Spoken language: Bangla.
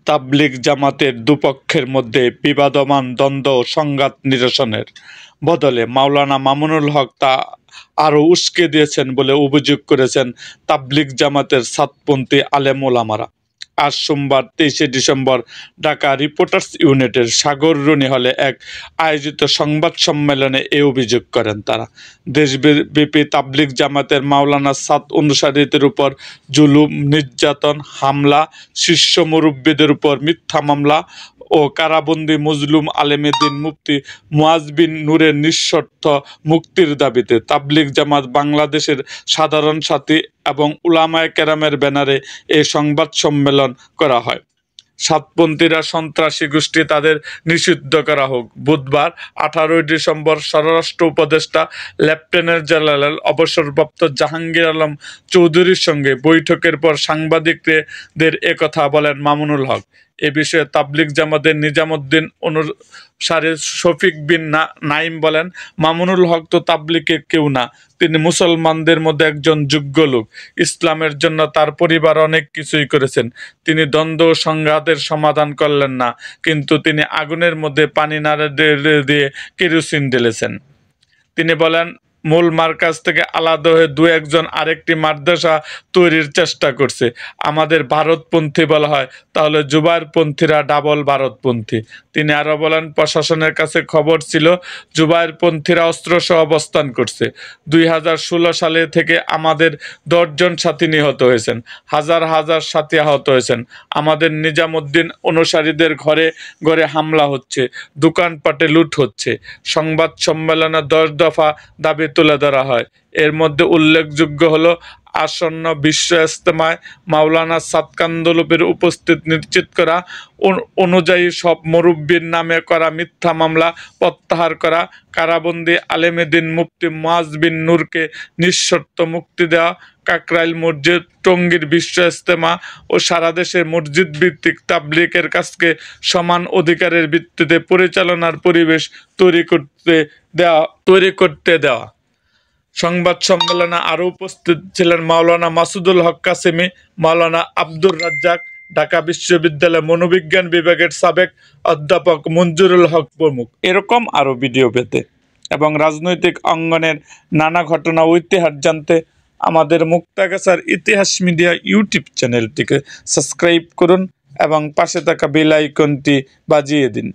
তাবলিগ জামাতের দুপক্ষের মধ্যে বিবাদমান দ্বন্দ্ব ও সংঘাত নিরসনের বদলে মাওলানা মামুনুল হক তা আরও উস্কে দিয়েছেন বলে অভিযোগ করেছেন তাবলিগ জামাতের সাতপন্থী আলেম ওলামারা। আজ সোমবার 23শে ডিসেম্বর ঢাকা রিপোর্টার্স ইউনিটের সাগররুনি হলে এক আয়োজিত সংবাদ সম্মেলনে এই অভিযোগ করেন তারা। দেশব্যাপী তাবলিগ জামাতের মাওলানা সাদ অনুসারীদের উপর জুলুম, নির্যাতন, হামলা, শীর্ষ মুরব্বীদের উপর মিথ্যা মামলা ও কারাবন্দী মজলুম আলেমে দ্বীন মুফতি মুয়াজ বিন নূরের নিঃশর্ত মুক্তির দাবিতে তাবলিগ জামাত বাংলাদেশের সাধারণ সাথী এবং উলামায়ে কেরামের ব্যানারে এই সংবাদ সম্মেলন করা হয়। সাতপন্থীরা সন্ত্রাসী গোষ্ঠী, তাদের নিষিদ্ধ করা হোক। বুধবার 18 ডিসেম্বর স্বরাষ্ট্র উপদেষ্টা লেফটেন্যান্ট জেনারেল অবসরপ্রাপ্ত জাহাঙ্গীর আলম চৌধুরীর সঙ্গে বৈঠকের পর সাংবাদিকদের একথা বলেন মামুনুল হক। এ বিষয়ে তাবলিগ জামাতের নিজামুদ্দিন অনুসারী শফিক বিন নাইম বলেন, মামুনুল হক তো তাবলিগের কেউ না, তিনি মুসলমানদের মধ্যে একজন যোগ্য লোক। ইসলামের জন্য তার পরিবার অনেক কিছুই করেছেন। তিনি দ্বন্দ্ব ও সংঘাতের সমাধান করলেন না, কিন্তু তিনি আগুনের মধ্যে পানি না দিয়ে কেরোসিন ঢেলেছেন। তিনি বলেন, মূল মার্কাজ থেকে আলাদা হয়ে দু একজন আরেকটি মাদ্রাসা তৈরির চেষ্টা করছে। আমাদের ভারতপন্থী বলা হয়, তাহলে জুবায়েরপন্থীরা ডাবল ভারতপন্থী। তিনি আরও বলেন, প্রশাসনের কাছে খবর ছিল জুবায়েরপন্থীরা অস্ত্রসহ অবস্থান করছে। 2016 সালে থেকে আমাদের 10 জন সাথী নিহত হয়েছেন, হাজার হাজার সাথী আহত হয়েছেন। আমাদের নিজামুদ্দিন অনুসারীদের ঘরে ঘরে হামলা হচ্ছে, দোকানপাটে লুট হচ্ছে। সংবাদ সম্মেলনে 10 দফা দাবি তুলে ধরা হয়। এর মধ্যে উল্লেখযোগ্য হলো আসন্ন বিশ্ব ইজতেমায় মাওলানা সাদ কান্দলুপের উপস্থিত নিশ্চিত করা, অনুযায়ী সব মুরব্বীর নামে করা মিথ্যা মামলা প্রত্যাহার করা, কারাবন্দী আলেমে দ্বীন মুফতি মুয়াজ বিন নূরকে নিঃশর্ত মুক্তি দেওয়া, কাকরাইল মসজিদ, টঙ্গীর বিশ্ব ইজতেমা ও সারা দেশে মসজিদ ভিত্তিক তাবলিগের কাজকে সমান অধিকারের ভিত্তিতে পরিচালনার পরিবেশ তৈরি করতে দেওয়া। সংবাদ সম্মেলনে আরও উপস্থিত ছিলেন মাওলানা মাসুদুল হক কাসেমি, মাওলানা আব্দুর রাজ্জাক, ঢাকা বিশ্ববিদ্যালয় মনোবিজ্ঞান বিভাগের সাবেক অধ্যাপক মঞ্জুরুল হক প্রমুখ। এরকম আরও ভিডিও পেতে এবং রাজনৈতিক অঙ্গনের নানা ঘটনা ও ইতিহাস জানতে আমাদের মুক্তাগাছার ইতিহাস মিডিয়া ইউটিউব চ্যানেলটিকে সাবস্ক্রাইব করুন এবং পাশে থাকা বেল আইকনটি বাজিয়ে দিন।